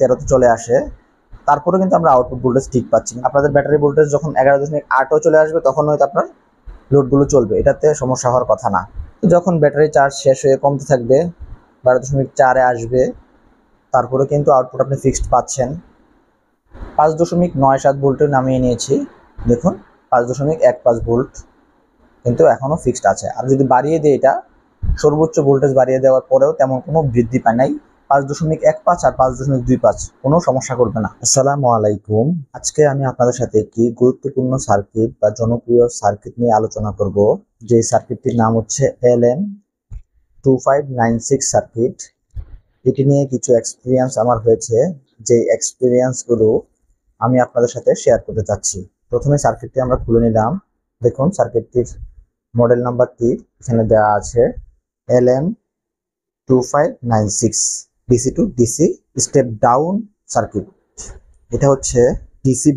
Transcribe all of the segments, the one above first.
13তে চলে আসে, তারপরে কিন্তু আমরা আউটপুট ভোল্টেজ ঠিক পাচ্ছি। আপনাদের ব্যাটারি ভোল্টেজ যখন 11.8ও চলে আসবে তখন হয়তো আপনার লোডগুলো চলবে, এটাতে সমস্যা হওয়ার কথা না। যখন ব্যাটারি চার্জ শেষ হয়ে কমতে থাকবে, 12.4-এ আসবে, তারপরে কিন্তু আউটপুট আপনি ফিক্সড পাচ্ছেন। 5.97 ভোল্টে নামিয়ে নিয়েছি, দেখুন 5.15 ভোল্ট কিন্তু এখনও ফিক্সড আছে। আর যদি বাড়িয়ে দিই, এটা সর্বোচ্চ ভোল্টেজ বাড়িয়ে দেওয়ার পরেও তেমন কোনো বৃদ্ধি পায় নাই। 5.15 আর 5.25 কোনো সমস্যা করবে না। আসসালামু আলাইকুম। আজকে আমি আপনাদের সাথে একটি গুরুত্বপূর্ণ সার্কিট বা জনপ্রিয় সার্কিট নিয়ে আলোচনা করব, যে সার্কিটটির নাম হচ্ছে LM2596 সার্কিট। এটি নিয়ে কিছু এক্সপিরিয়েন্স আমার হয়েছে, যে এক্সপিরিয়েন্সগুলো আমি আপনাদের সাথে শেয়ার করতে চাচ্ছি। প্রথমে সার্কিটটি আমরা খুলে নিলাম। দেখুন সার্কিটটির মডেল নাম্বারটি এখানে দেওয়া আছে, LM2596 DC two DC step down circuit. এটা হচ্ছে ডিসি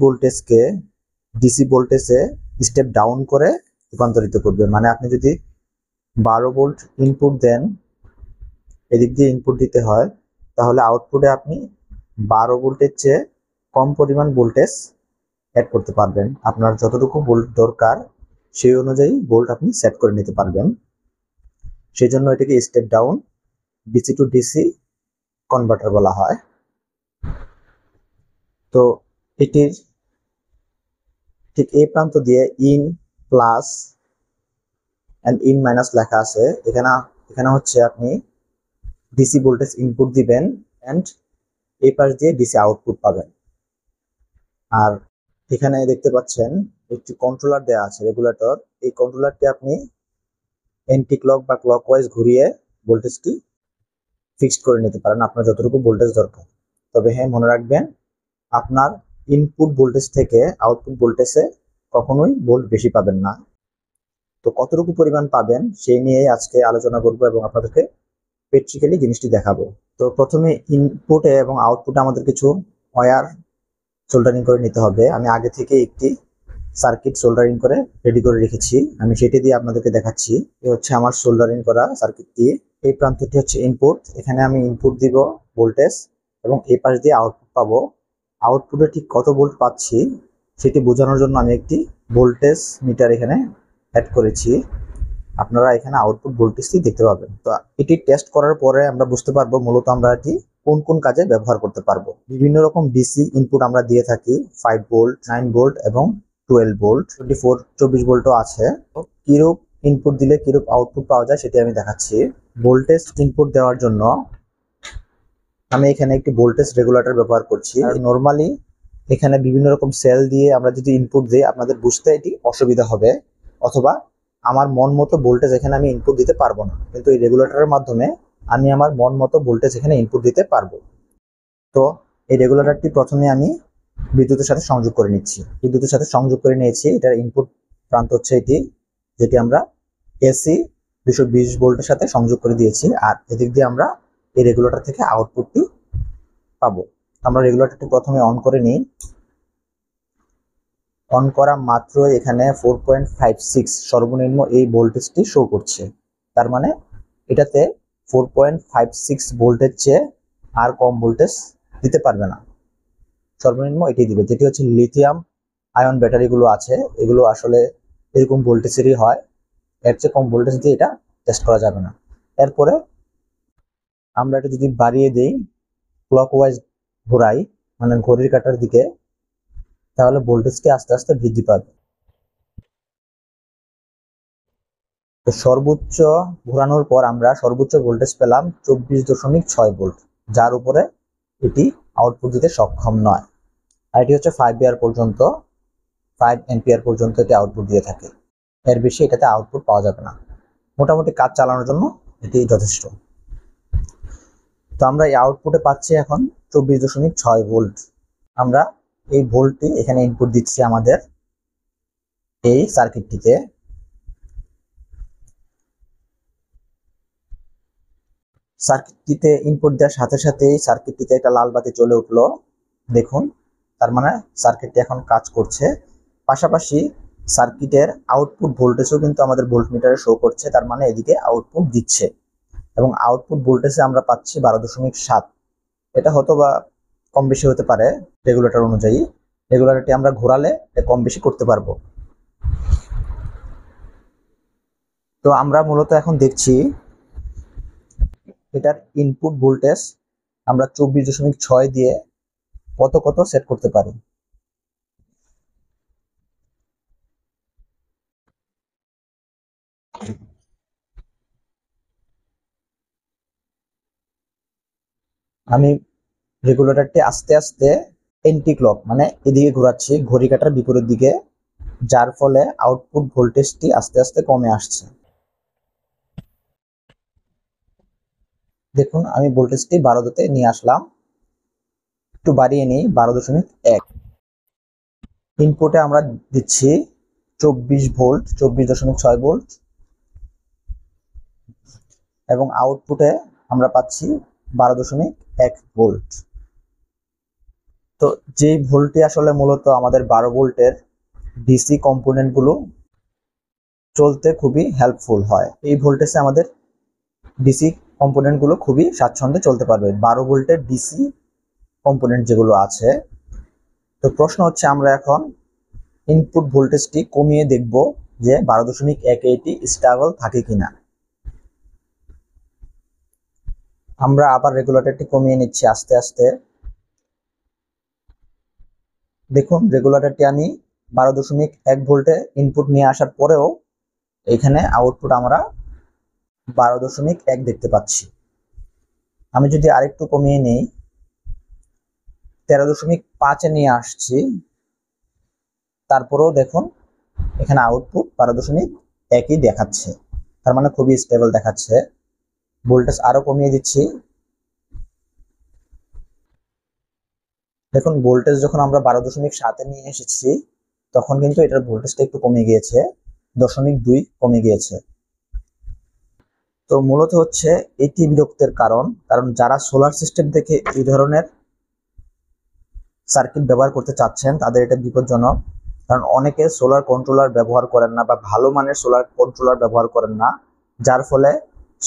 ভোল্টেজে স্টেপ ডাউন করে রূপান্তরিত করবে। মানে আপনি যদি 12 ভোল্ট ইনপুট দেন, এদিক দিয়ে ইনপুট দিতে হয়, তাহলে আউটপুটে আপনি 12 ভোল্টের চেয়ে কম পরিমাণ ভোল্টেজ অ্যাড করতে পারবেন। আপনার যতটুকু ভোল্ট দরকার সেই অনুযায়ী ভোল্ট আপনি সেট করে নিতে পারবেন। সেই জন্য এটাকে step down DC two DC converter বলা হয়। তো এটির ঠিক এই প্রান্ত দিয়ে in plus and in minus লেখা আছে। এখানে হচ্ছে আপনি ডিসি ভোল্টেজ ইনপুট দিবেন অ্যান্ড এই পাশ দিয়ে ডিসি আউটপুট পাবেন। আর এখানে দেখতে পাচ্ছেন একটি কন্ট্রোলার দেওয়া আছে, রেগুলেটর। এই কন্ট্রোলারটি আপনি এন্টি ক্লক বা ক্লকওয়াইজ ঘুরিয়ে ভোল্টেজটি ফিক্সড করে নিতে পারেন আপনার যতটুকু ভোল্টেজ দরকার। তবে হ্যাঁ, মনে রাখবেন আপনার ইনপুট ভোল্টেজ থেকে আউটপুট ভোল্টেজে কখনোই ভোল্ট বেশি পাবেন না। তো কতটুকু পরিমাণ পাবেন সেই নিয়েই আজকে আলোচনা করব এবং আপনাদেরকে প্র্যাকটিক্যালি জিনিসটি দেখাবো। তো প্রথমে ইনপুটে এবং আউটপুটে আমাদের কিছু ওয়্যার সোল্ডারিং করে নিতে হবে। আমি আগে থেকে একটি সার্কিট সোল্ডারিং করে রেডি করে রেখেছি, আমি সেটি দিয়ে আপনাদেরকে দেখাচ্ছি। এই হচ্ছে আমার সোল্ডারিং করা সার্কিটটি। এই প্রান্তটি হচ্ছে ইনপুট, এখানে আমি ইনপুট দিব ভোল্টেজ এবং এই পাশ দিয়ে আউটপুট পাবো। আউটপুটে ঠিক কত ভোল্ট পাচ্ছি সেটি বোঝানোর জন্য আমি একটি ভোল্টেজ মিটার এখানে অ্যাড করেছি। আপনারা এখানে আউটপুট ভোল্টেজটি দেখতে পাবেন। তো এটি টেস্ট করার পরে আমরা বুঝতে পারবো মূলত আমরা এটি কোন কোন কাজে ব্যবহার করতে পারবো। বিভিন্ন রকম ডিসি ইনপুট আমরা দিয়ে থাকি, 5 ভোল্ট, 9 ভোল্ট এবং 12 ভোল্ট, 24 ভোল্টও আছে। কিরূপ ইনপুট দিলে কিরূপ আউটপুট পাওয়া যায় সেটি আমি দেখাচ্ছি। ভোল্টেজ ইনপুট দেওয়ার জন্য আমি এখানে একটি ভোল্টেজ রেগুলেটর ব্যবহার করছি। আর নর্মালি এখানে বিভিন্ন রকম সেল দিয়ে আমরা যদি ইনপুট দিই আপনাদের বুঝতে এটি অসুবিধা হবে, অথবা আমার মন মতো ভোল্টেজ এখানে আমি ইনপুট দিতে পারবো না। কিন্তু এই রেগুলেটরের মাধ্যমে আমি আমার মন মতো ভোল্টেজ এখানে ইনপুট দিতে পারবো। তো এই রেগুলেটরটি প্রথমে আমি বিদ্যুতের সাথে সংযোগ করে নিচ্ছি। বিদ্যুতের সাথে সংযোগ করে নিয়েছি। এটার ইনপুট প্রান্ত হচ্ছে এটি, যেটি আমরা এসি 220 ভোল্টের সাথে সংযোগ করে দিয়েছি। আর এদিক দিয়ে আমরা এই রেগুলেটর থেকে আউটপুটটি পাবো। আমরা রেগুলেটরটি প্রথমে অন করে নিই। অন করা মাত্র এখানে 4.56 সর্বনিম্ন এই ভোল্টেজটি শো করছে। তার মানে এটাতে 4.56 ভোল্টের চেয়ে আর কম ভোল্টেজ দিতে পারবে না, সর্বনিম্ন এটি দিবে। যেটি হচ্ছে লিথিয়াম আয়ন ব্যাটারিগুলো আছে, এগুলো আসলে এরকম ভোল্টেজেরই হয়, এর চেয়ে কম ভোল্টেজ দিয়ে এটা টেস্ট করা যাবে না। এরপরে আমরা এটা যদি বাড়িয়ে দিই, ক্লকওয়াইজ ঘোরাই মানে ঘড়ির কাঁটার দিকে, তাহলে ভোল্টেজটি আস্তে আস্তে বৃদ্ধি পাবে। তো সর্বোচ্চ ঘোরানোর পর আমরা সর্বোচ্চ ভোল্টেজ পেলাম 24.6 ভোল্ট, যার উপরে এটি আউটপুট দিতে সক্ষম নয়। আর এটি হচ্ছে 5 এম্পিয়ার পর্যন্ত এটি আউটপুট দিয়ে থাকে, এর বেশি এটাতে আউটপুট পাওয়া যাবে না। মোটামুটি কাজ চালানোর জন্য এটি যথেষ্ট। তো আমরা এই আউটপুটে পাচ্ছি এখন 24.6 ভোল্ট। আমরা এই ভোল্টটি এখানে ইনপুট দিচ্ছি আমাদের এই সার্কিটটিতে। সার্কিটটিতে ইনপুট দেওয়ার সাথে সাথেই সার্কিটটিতে একটা লাল বাতি জ্বলে উঠলো, দেখুন। তার মানে সার্কিটটি এখন কাজ করছে। পাশাপাশি সার্কিটের আউটপুট ভোল্টেজও কিন্তু আমাদের ভোল্টমিটারে শো করছে, তার মানে এদিকে আউটপুট দিচ্ছে। এবং আউটপুট ভোল্টেজে আমরা পাচ্ছি 12.7। এটা হয়তো বা কম বেশি হতে পারে রেগুলেটর অনুযায়ী। রেগুলেটরটি আমরা ঘোরালে কম বেশি করতে পারবো। তো আমরা মূলত এখন দেখছি এটার ইনপুট ভোল্টেজ আমরা 24.6 দিয়ে কত কত সেট করতে পারি। আমি রেগুলেটরটি আস্তে আস্তে এন্টি ক্লক মানে এদিকে ঘোরাচ্ছি, ঘড়ি কাঁটার বিপরীত দিকে, যার ফলে আউটপুট ভোল্টেজটি আস্তে আস্তে কমে আসছে। দেখুন আমি ভোল্টেজটি 12তে নিয়ে আসলাম, একটু বাড়িয়ে নিই 12.1। ইনপুটে আমরা দিচ্ছি 24 ভোল্ট, 24.6 ভোল্ট, এবং আউটপুটে আমরা পাচ্ছি 12.1 ভোল্ট। তো যেই ভোল্টটি আসলে মূলত আমাদের 12 ভোল্টের ডিসি কম্পোনেন্টগুলো চলতে খুবই হেল্পফুল হয়। এই ভোল্টেজে আমাদের ডিসি কম্পোনেন্টগুলো খুবই স্বাচ্ছন্দ্যে চলতে পারবে, 12 ভোল্টের ডিসি কম্পোনেন্ট যেগুলো আছে। তো প্রশ্ন হচ্ছে আমরা এখন ইনপুট ভোল্টেজটি কমিয়ে দেখব যে 12.1 এটি স্টেবল থাকে কিনা। আমরা আবার রেগুলেটরটি কমিয়ে নিচ্ছি আস্তে আস্তে। দেখুন রেগুলেটরটি আমি 12.1 ভোল্টে ইনপুট নিয়ে আসার পরেও এখানে আউটপুট আমরা 12.1 দেখতে পাচ্ছি। আমি যদি আরেকটু কমিয়ে নিই, 13.5-এ নিয়ে আসছি, তারপরেও দেখুন এখানে আউটপুট 12.1ই দেখাচ্ছে, তার মানে খুবই স্টেবল দেখাচ্ছে। ভোল্টেজ আরো কমিয়ে দিচ্ছি। দেখুন ভোল্টেজ যখন আমরা 12.7-এ নিয়ে এসেছি তখন কিন্তু এটার ভোল্টেজটা একটু কমে গিয়েছে, 0.2 কমে গিয়েছে। তো মূলত হচ্ছে এটি বিরক্তির কারণ যারা সোলার সিস্টেম থেকে এই ধরনের সার্কিট ব্যবহার করতে চাচ্ছেন তাদের এটা বিপজ্জনক। কারণ অনেকে সোলার কন্ট্রোলার ব্যবহার করেন না বা ভালো মানের সোলার কন্ট্রোলার ব্যবহার করেন না, যার ফলে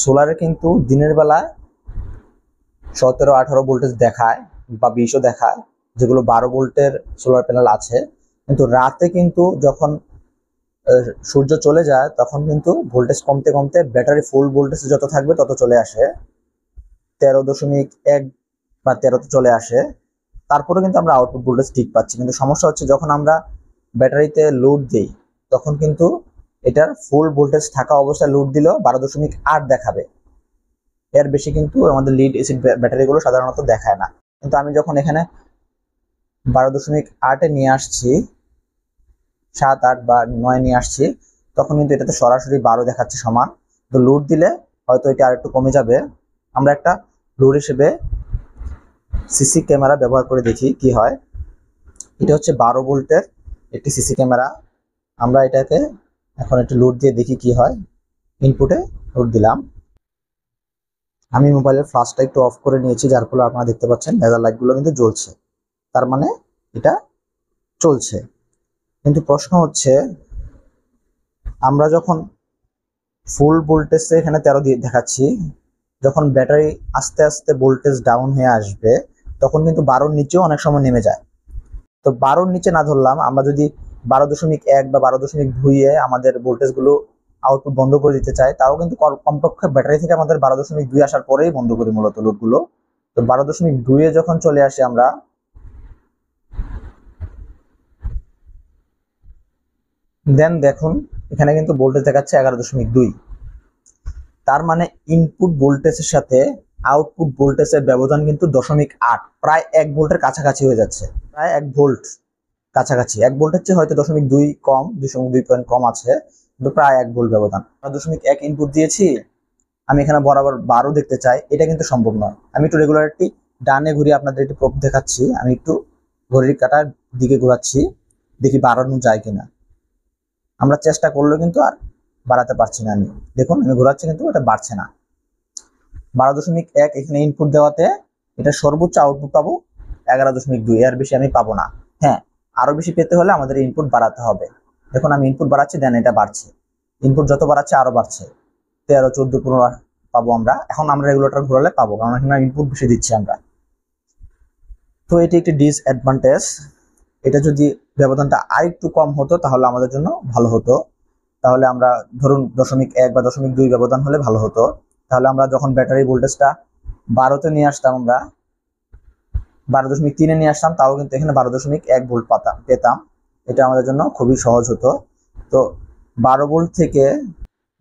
সোলারে কিন্তু দিনের বেলায় 17-18 ভোল্টেজ দেখায় বা 20ও দেখায়, যেগুলো 12 ভোল্টের সোলার প্যানেল আছে, কিন্তু রাতে কিন্তু যখন সূর্য চলে যায় তখন কিন্তু ভোল্টেজ কমতে কমতে ব্যাটারি ফুল ভোল্টেজ যত থাকবে তত চলে আসে 13.1 বা 13তে চলে আসে। তারপরে কিন্তু আমরা আউটপুট ভোল্টেজ ঠিক পাচ্ছি, কিন্তু সমস্যা হচ্ছে যখন আমরা ব্যাটারিতে লোড দিই তখন কিন্তু এটার ফুল ভোল্টেজ থাকা অবস্থায় লোড দিলেও 12.8 দেখাবে, এর বেশি কিন্তু আমাদের লিড এসিড ব্যাটারিগুলো সাধারণত দেখায় না। কিন্তু আমি যখন এখানে 12.8-এ নিয়ে আসছি, 7, 8 বা 9 নিয়ে আসছি, তখন কিন্তু এটাতে সরাসরি 12 দেখাচ্ছে সমান। তো লোড দিলে হয়তো এটা আরেকটু কমে যাবে। আমরা একটা লোড হিসেবে সিসি ক্যামেরা ব্যবহার করে দেখি কি হয়। এটা হচ্ছে 12 ভোল্টের একটি সিসি ক্যামেরা। আমরা এটাকে এখন একটু লোড দিয়ে দেখি কি হয়। ইনপুটে লোড দিলাম, আমি মোবাইলের ফ্ল্যাশটা একটু অফ করে নিয়েছি, যার ফলে আপনারা দেখতে পাচ্ছেন লেজার লাইটগুলো কিন্তু জ্বলছে, তার মানে এটা চলছে। কিন্তু প্রশ্ন হচ্ছে আমরা যখন ফুল ভোল্টেজে এখানে 13 দিয়ে দেখাচ্ছি, যখন ব্যাটারি আস্তে আস্তে ভোল্টেজ ডাউন হয়ে আসবে তখন কিন্তু 12-র নিচেও অনেক সময় নেমে যায়। তো 12-র নিচে না ধরলাম, আমরা যদি 12.1 বা 12.2-এ আমাদের ভোল্টেজগুলো আউটপুট বন্ধ করে দিতে চাই, তাও কিন্তু কমপক্ষে ব্যাটারি থেকে আমাদের 12.2 আসার পরেই বন্ধ করি মূলত লোডগুলো। তো 12.2-এ যখন চলে আসি আমরা, দেন দেখুন এখানে কিন্তু ভোল্টেজ দেখাচ্ছে 11.2। তার মানে ইনপুট ভোল্টেজের সাথে আউটপুট ভোল্টেজের ব্যবধান কিন্তু 0.8, প্রায় 1 ভোল্টের কাছাকাছি হয়ে যাচ্ছে, প্রায় 1 ভোল্ট কাছাকাছি। 1 ভোল্টের চেয়ে হয়তো 0.2 কম, 2.2 পয়েন্ট কম আছে, কিন্তু প্রায় 1 ভোল্ট ব্যবধান। 0.1 ইনপুট দিয়েছি, আমি এখানে বরাবর 12 দেখতে চাই, এটা কিন্তু সম্ভব নয়। আমি একটু রেগুলারটি ডানে ঘুরিয়ে আপনাদের একটু প্রুফ দেখাচ্ছি। আমি একটু ঘড়ির কাঁটার দিকে ঘোরাচ্ছি, দেখি বাড়ানো যায় কিনা। আমরা চেষ্টা করলেও কিন্তু আর বাড়াতে পারছি না। আমি দেখুন আমি ঘোরাচ্ছি কিন্তু এটা বাড়ছে না। 12.1 এখানে ইনপুট দেওয়াতে এটা সর্বোচ্চ আউটপুট পাবো 11.2, এর বেশি আমি পাবো না। হ্যাঁ, আরো বেশি পেতে হলে আমাদের ইনপুট বাড়াতে হবে। দেখুন আমি ইনপুট বাড়াচ্ছি, দেন এটা বাড়ছে, ইনপুট যত বাড়াচ্ছে আরো বাড়ছে, 13, 14, 15 পাবো আমরা। এখন আমরা রেগুলেটর ঘোরালে পাবো, কারণ এখানে ইনপুট বেশি দিচ্ছি আমরা। তো এটি একটি ডিসঅ্যাডভান্টেজ। এটা যদি ব্যবধানটা আরেকটু কম হতো তাহলে আমাদের জন্য ভালো হতো। তাহলে আমরা ধরুন 0.1 বা 0.2 ব্যবধান হলে ভালো হতো। তাহলে আমরা যখন ব্যাটারি ভোল্টেজটা 12-তে নিয়ে আসতাম, আমরা 12.3-এ নিয়ে আসতাম, তাও কিন্তু এখানে 12.1 ভোল্ট পেতাম। এটা আমাদের জন্য খুবই সহজ হতো। তো 12 ভোল্ট থেকে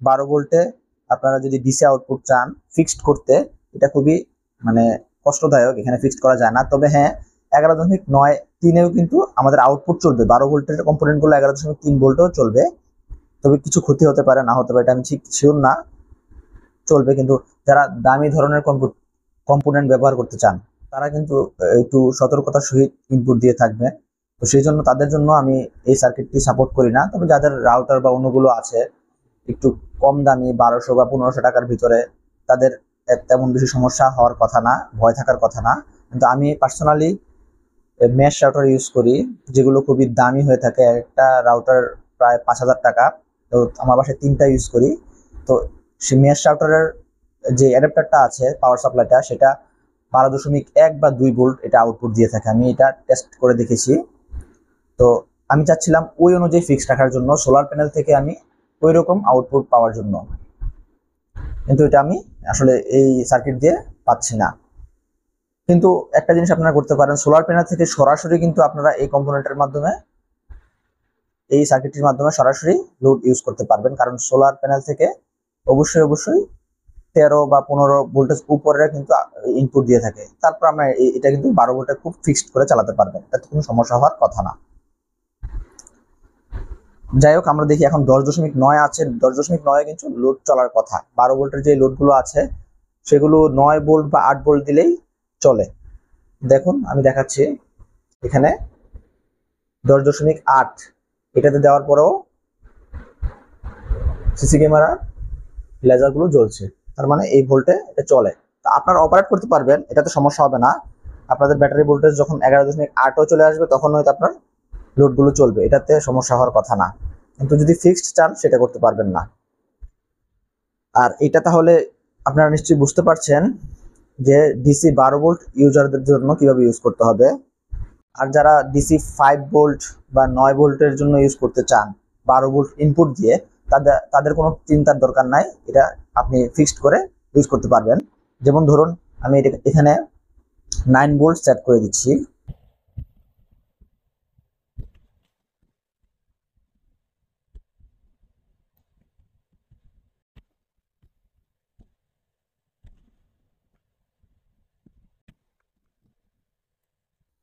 12 ভোল্টে আপনারা যদি ডিসি আউটপুট চান ফিক্সড করতে, এটা খুবই মানে কষ্টদায়ক, এখানে ফিক্সড করা যায় না। তবে হ্যাঁ, 11.93-এও কিন্তু আমাদের আউটপুট চলবে, 12 ভোল্টের কম্পোনেন্টগুলো 11.3 ভোল্টেও চলবে। তবে কিছু ক্ষতি হতে পারে, না হতে পারে, এটা আমি ঠিক শিওর না। চলবে, কিন্তু যারা দামি ধরনের কম্পোনেন্ট ব্যবহার করতে চান তারা কিন্তু একটু সতর্কতার সহিত ইনপুট দিয়ে থাকবে। তো সেই জন্য তাদের জন্য আমি এই সার্কিটটি সাপোর্ট করি না। তবে যাদের রাউটার বা অন্যগুলো আছে একটু কম দামি 1200 বা 1500 টাকার ভিতরে, তাদের তেমন বেশি সমস্যা হওয়ার কথা না, ভয় থাকার কথা না। কিন্তু আমি পার্সোনালি মেশ রাউটার ইউজ করি, যেগুলো খুবই দামি হয়ে থাকে। একটা রাউটার প্রায় 5000 টাকা। তো আমার বাসায় 3টা ইউজ করি। তো সেই মেশ রাউটারের যে অ্যাডাপ্টারটা আছে, পাওয়ার সাপ্লাইটা, সেটা 12.1 বা 2 ভোল্ট এটা আউটপুট দিয়ে থাকে। আমি এটা টেস্ট করে দেখেছি। তো আমি চাচ্ছিলাম ওই অনুযায়ী ফিক্স রাখার জন্য, সোলার প্যানেল থেকে আমি ওই রকম আউটপুট পাওয়ার জন্য, কিন্তু এটা আমি আসলে এই সার্কিট দিয়ে পাচ্ছি না। কিন্তু একটা জিনিস আপনারা করতে পারেন, সোলার প্যানেল থেকে সরাসরি কিন্তু আপনারা এই কম্পোনেন্টের মাধ্যমে, এই সার্কিটটির মাধ্যমে সরাসরি লোড ইউজ করতে পারবেন। কারণ সোলার প্যানেল থেকে অবশ্যই 13 বা 15 ভোল্টেজ উপরে কিন্তু ইনপুট দিয়ে থাকে। তারপর আমরা এটা কিন্তু 12 ভোল্টে খুব ফিক্সড করে চালাতে পারবেন, তাতে কোনো সমস্যা হওয়ার কথা না। যাই হোক, আমরা দেখি এখন 10.9 আছে। 10.9 কিন্তু লোড চলার কথা। 12 ভোল্টের যে লোডগুলো আছে সেগুলো 9 ভোল্ট বা 8 ভোল্ট দিলেই চলে। দেখুন আমি দেখাচ্ছি, এখানে 10.8 এটাতে দেওয়ার পরেও সিসি ক্যামেরার লেজারগুলো জ্বলছে, তার মানে এই ভোল্টে এটা চলে। তা আপনারা অপারেট করতে পারবেন, এটাতে সমস্যা হবে না। আপনাদের ব্যাটারি ভোল্টেজ যখন 11.8ও চলে আসবে তখন হয়তো আপনার লোডগুলো চলবে, এটাতে সমস্যা হওয়ার কথা না। কিন্তু যদি ফিক্সড চান সেটা করতে পারবেন না। আর এটা তাহলে আপনারা নিশ্চয়ই বুঝতে পারছেন যে ডিসি 12 ভোল্ট ইউজারদের জন্য কিভাবে ইউজ করতে হবে। আর যারা ডিসি 5 ভোল্ট বা 9 ভোল্টের জন্য ইউজ করতে চান 12 ভোল্ট ইনপুট দিয়ে, তাদের কোনো চিন্তার দরকার নাই, এটা আপনি ফিক্সড করে ইউজ করতে পারবেন। যেমন ধরুন আমি এখানে 9 ভোল্ট সেট করে দিচ্ছি।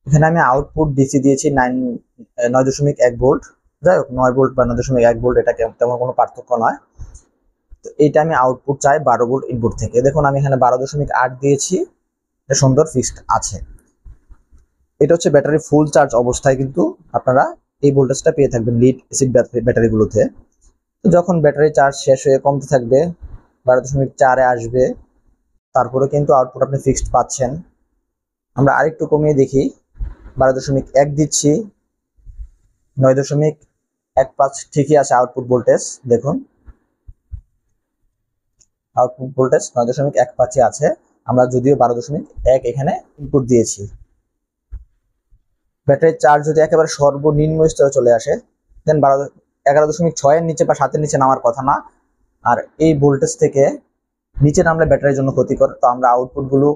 এখানে আমি আউটপুট ডিসি দিয়েছি 9.1 ভোল্ট। যাই হোক, 9 ভোল্ট বা 9.1 ভোল্ট এটা তেমন কোনো পার্থক্য নয়। তো এইটা আমি আউটপুট চাই 12 ভোল্ট ইনপুট থেকে। দেখুন আমি এখানে 12.8 দিয়েছি, এটা সুন্দর ফিক্সড আছে। এটা হচ্ছে ব্যাটারি ফুল চার্জ অবস্থায় কিন্তু আপনারা এই ভোল্টেজটা পেয়ে থাকবেন লিড অ্যাসিড ব্যাটারিগুলোতে। তো যখন ব্যাটারি চার্জ শেষ হয়ে কমতে থাকবে, 12.4-এ আসবে, তারপরে কিন্তু আউটপুট আপনি ফিক্সড পাচ্ছেন। আমরা আরেকটু কমিয়ে দেখি, 12.1 দিচ্ছি, 9.15 ঠিকই আছে আউটপুট ভোল্টেজ। দেখুন আউটপুট ভোল্টেজ 9.15 আছে। আমরা যদিও 12.1 এখানে ইনপুট দিয়েছি। ব্যাটারির চার্জ যদি একেবারে সর্বনিম্ন স্তরে চলে আসে, দেন 11.6-এর নিচে বা 7-এর নিচে নামার কথা না। আর এই ভোল্টেজ থেকে নিচে নামলে ব্যাটারির জন্য ক্ষতিকর। তো আমরা আউটপুটগুলো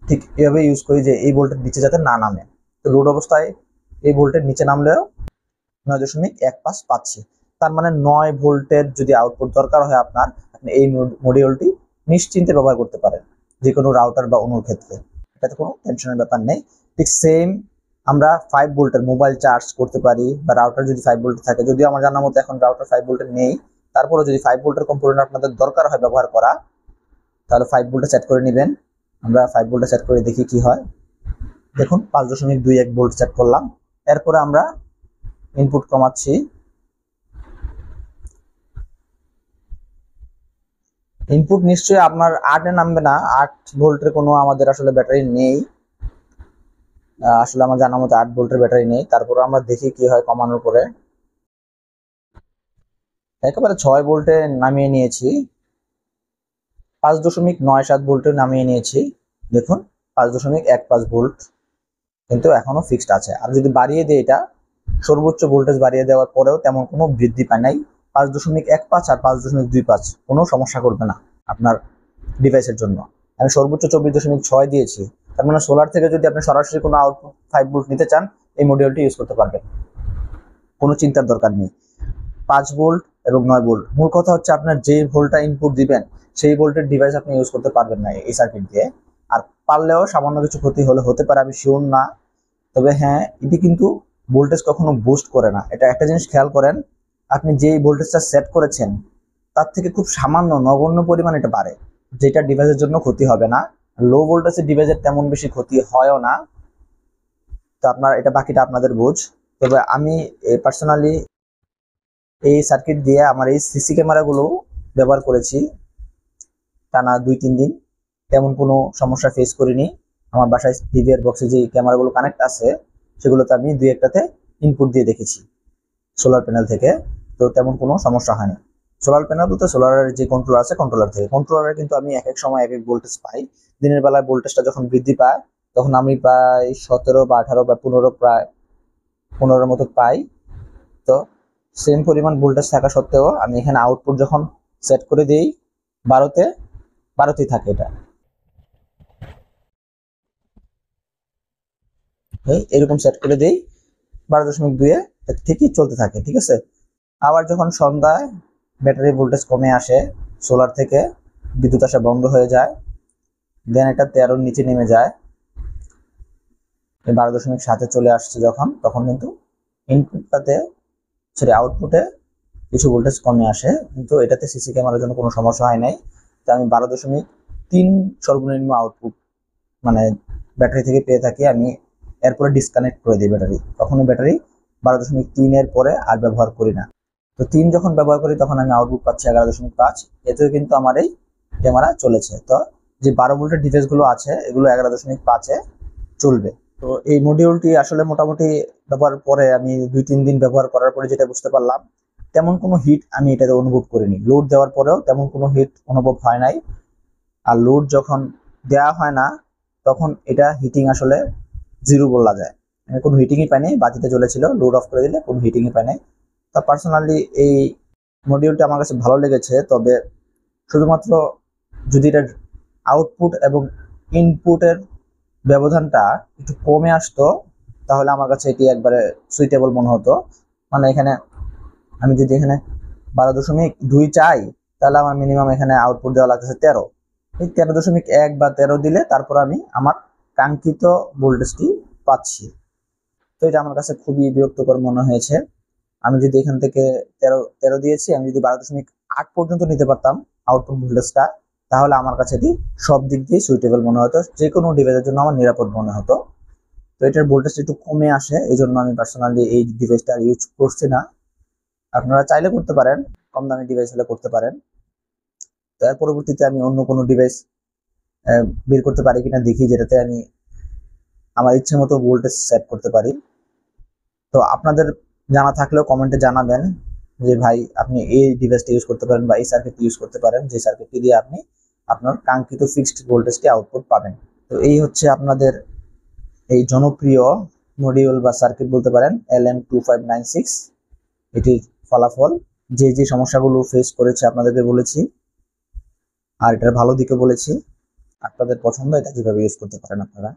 ঠিক এভাবে ইউজ করি যে এই ভোল্টের নিচে যাতে না নামে। তো লোড অবস্থায় এই ভোল্টের নিচে নামলেও 9.15 পাচ্ছি। তার মানে 9 ভোল্টের যদি আউটপুট দরকার হয় আপনার, আপনি এই মডিউলটি নিশ্চিন্তে ব্যবহার করতে পারেন যে কোনো রাউটার বা অন্যর ক্ষেত্রে, এটাতে কোনো টেনশনের ব্যাপার নেই। ঠিক সেম আমরা 5 ভোল্টের মোবাইল চার্জ করতে পারি, বা রাউটার যদি 5 ভোল্ট থাকে, যদিও আমার জানার মতো এখন রাউটার 5 ভোল্টের নেই, তারপরে যদি 5 ভোল্টের কম্পোনেন্ট আপনাদের দরকার হয় ব্যবহার করা, তাহলে 5 ভোল্টে সেট করে নেবেন। আমরা 5 ভোল্টে সেট করে দেখি কি হয়। দেখুন 5.21 ভোল্ট সেট করলাম। এরপরে আমরা ইনপুট কমাচ্ছি। ইনপুট নিশ্চয়ই আপনার 8-এ নামবে না, 8 ভোল্টের কোনো আমাদের আসলে ব্যাটারি নেই। আসলে আমার জানার মতো 8 ভোল্টের ব্যাটারি নেই। তারপর আমরা দেখি কি হয় কমানোর পরে। একেবারে 6 ভোল্টে নামিয়ে নিয়েছি, 5.97 ভোল্টে নামিয়ে নিয়েছি। দেখুন 5.15 ভোল্ট। কিন্তু এখনো ফিক্সড আছে। আর যদি বাড়িয়ে দিই, এটা সর্বোচ্চ ভোল্টেজ বাড়িয়ে দেওয়ার পরেও তেমন কোনো বৃদ্ধি পায় নাই। 5.15 আর 5.25 কোনো সমস্যা করবে না আপনার ডিভাইসের জন্য। আমি সর্বোচ্চ 24.6 দিয়েছি। তার মানে সোলার থেকে যদি আপনি সরাসরি কোনো আউটপুট 5 ভোল্ট নিতে চান, এই মডিউলটি ইউজ করতে পারবেন, কোনো চিন্তার দরকার নেই। 5 ভোল্ট এবং 9 ভোল্ট, মূল কথা হচ্ছে আপনার যে ভোল্টটা ইনপুট দিবেন সেই ভোল্টের ডিভাইস আপনি ইউজ করতে পারবেন না এই সার্কিট দিয়ে। আর পারলেও সামান্য কিছু ক্ষতি হলে হতে পারে, আমি শিওর না। তবে হ্যাঁ, এটি কিন্তু ভোল্টেজ কখনো বুস্ট করে না। এটা একটা জিনিস খেয়াল করেন, আপনি যেই ভোল্টেজটা সেট করেছেন তার থেকে খুব সামান্য নগণ্য পরিমাণ এটা বাড়ে, যেটা ডিভাইসের জন্য ক্ষতি হবে না। লো ভোল্টেজের ডিভাইসের তেমন বেশি ক্ষতি হয়ও না। তো আপনার এটা বাকিটা আপনাদের বুঝ। তবে আমি পার্সোনালি এই সার্কিট দিয়ে আমার এই সিসি ক্যামেরাগুলো ব্যবহার করেছি টানা 2-3 দিন, তেমন কোনো সমস্যা ফেস করিনি। আমার বাসায় টিভিএর বক্সে যে ক্যামেরাগুলো কানেক্ট আছে সেগুলোতে আমি 2-1টাতে ইনপুট দিয়ে দেখেছি সোলার প্যানেল থেকে, তো তেমন কোনো সমস্যা হয়নি। সোলার প্যানেল বলতে সোলারের যে কন্ট্রোলার আছে কন্ট্রোলার থেকে, কন্ট্রোলারে কিন্তু আমি এক এক সময় এক এক ভোল্টেজ পাই। দিনের বেলায় ভোল্টেজটা যখন বৃদ্ধি পায় তখন আমি প্রায় 17 বা 18 বা 15, প্রায় 15 মতো পাই। তো সেম পরিমাণ ভোল্টেজ থাকা সত্ত্বেও আমি এখানে আউটপুট যখন সেট করে দিই 12তেই থাকে, এটা এরকম সেট করে দিই 12.2 ঠিকই চলতে থাকে, ঠিক আছে। আবার যখন সন্ধ্যায় ব্যাটারি ভোল্টেজ কমে আসে, সোলার থেকে বিদ্যুৎ আসা বন্ধ হয়ে যায়, দেন এটা 13-র নিচে নেমে যায়, 12.7-এ চলে আসছে যখন, তখন কিন্তু ইনপুটটাতে সরি আউটপুটে কিছু ভোল্টেজ কমে আসে। কিন্তু এটাতে সিসি ক্যামেরার জন্য কোনো সমস্যা হয় নাই। তো আমি 12.3 সর্বনিম্ন আউটপুট মানে ব্যাটারি থেকে পেয়ে থাকি। আমি এরপরে ডিসকানেক্ট করে দিই ব্যাটারি, কখনো ব্যাটারি 12.3-এর পরে আর ব্যবহার করি না। তো 3 যখন ব্যবহার করি তখন আমি আউটপুট পাচ্ছি 11.5, এতেও কিন্তু আমার এই ক্যামেরা চলেছে। তো যে 12 ভোল্টের ডিভাইসগুলো আছে এগুলো 11.5-এ চলবে। তো এই মডিউলটি আসলে মোটামুটি ব্যবহার পরে আমি 2-3 দিন ব্যবহার করার পরে যেটা বুঝতে পারলাম, তেমন কোনো হিট আমি এটাতে অনুভব করিনি। লোড দেওয়ার পরেও তেমন কোনো হিট অনুভব হয় নাই। আর লোড যখন দেওয়া হয় না তখন এটা হিটিং আসলে জিরো বলা যায়, কোনো হিটিংই পাইনি। বাতিতে চলেছিল, লোড অফ করে দিলে কোনো হিটিংই পাই নাই। তা পার্সোনালি এই মডিউলটা আমার কাছে ভালো লেগেছে। তবে শুধুমাত্র যদি এটার আউটপুট এবং ইনপুটের ব্যবধানটা একটু কমে আসতো তাহলে আমার কাছে এটি একবারে সুইটেবল মনে হতো। মানে এখানে আমি যদি এখানে 12.2 চাই তাহলে আমার মিনিমাম এখানে আউটপুট দেওয়া লাগতেছে 13। এই 13.1 বা 13 দিলে তারপর আমি আমার কাঙ্ক্ষিত ভোল্টেজটি পাচ্ছি। তো এটা আমার কাছে খুবই বিরক্তকর মনে হয়েছে। আমি যদি এখান থেকে 13 দিয়েছি, আমি যদি 12.8 পর্যন্ত নিতে পারতাম আউটপুট ভোল্টেজটা, তাহলে আমার কাছে এটি সব দিক দিয়ে সুইটেবল মনে হতো, যে কোনো ডিভাইসের জন্য আমার নিরাপদ মনে হতো। তো এটার ভোল্টেজটা একটু কমে আসে, এই জন্য আমি পার্সোনালি এই ডিভাইসটা ইউজ করছি না। আপনারা চাইলে করতে পারেন, কম দামি ডিভাইস হলে করতে পারেন। তো এর পরবর্তীতে আমি অন্য কোনো ডিভাইস বের করতে পারি কিনা দেখি, যেটাতে আমি আমার ইচ্ছে মতো ভোল্টেজ সেট করতে পারি। তো আপনাদের জানা থাকলেও কমেন্টে জানাবেন যে ভাই আপনি এই ডিভাইসটা ইউজ করতে পারেন বা এই সার্কিটটি ইউজ করতে পারেন, যে সার্কিটটি দিয়ে আপনি আপনার কাঙ্ক্ষিত ফিক্সড ভোল্টেজটি আউটপুট পাবেন। তো এই হচ্ছে আপনাদের এই জনপ্রিয় মডিউল বা সার্কিট বলতে পারেন LM2596, এটির ফলাফল। যে যে সমস্যাগুলো ফেস করেছে আপনাদেরকে বলেছি, আর এটার ভালো দিকে বলেছি। আপনাদের পছন্দ, এটা যেভাবে ইউজ করতে পারেন আপনারা।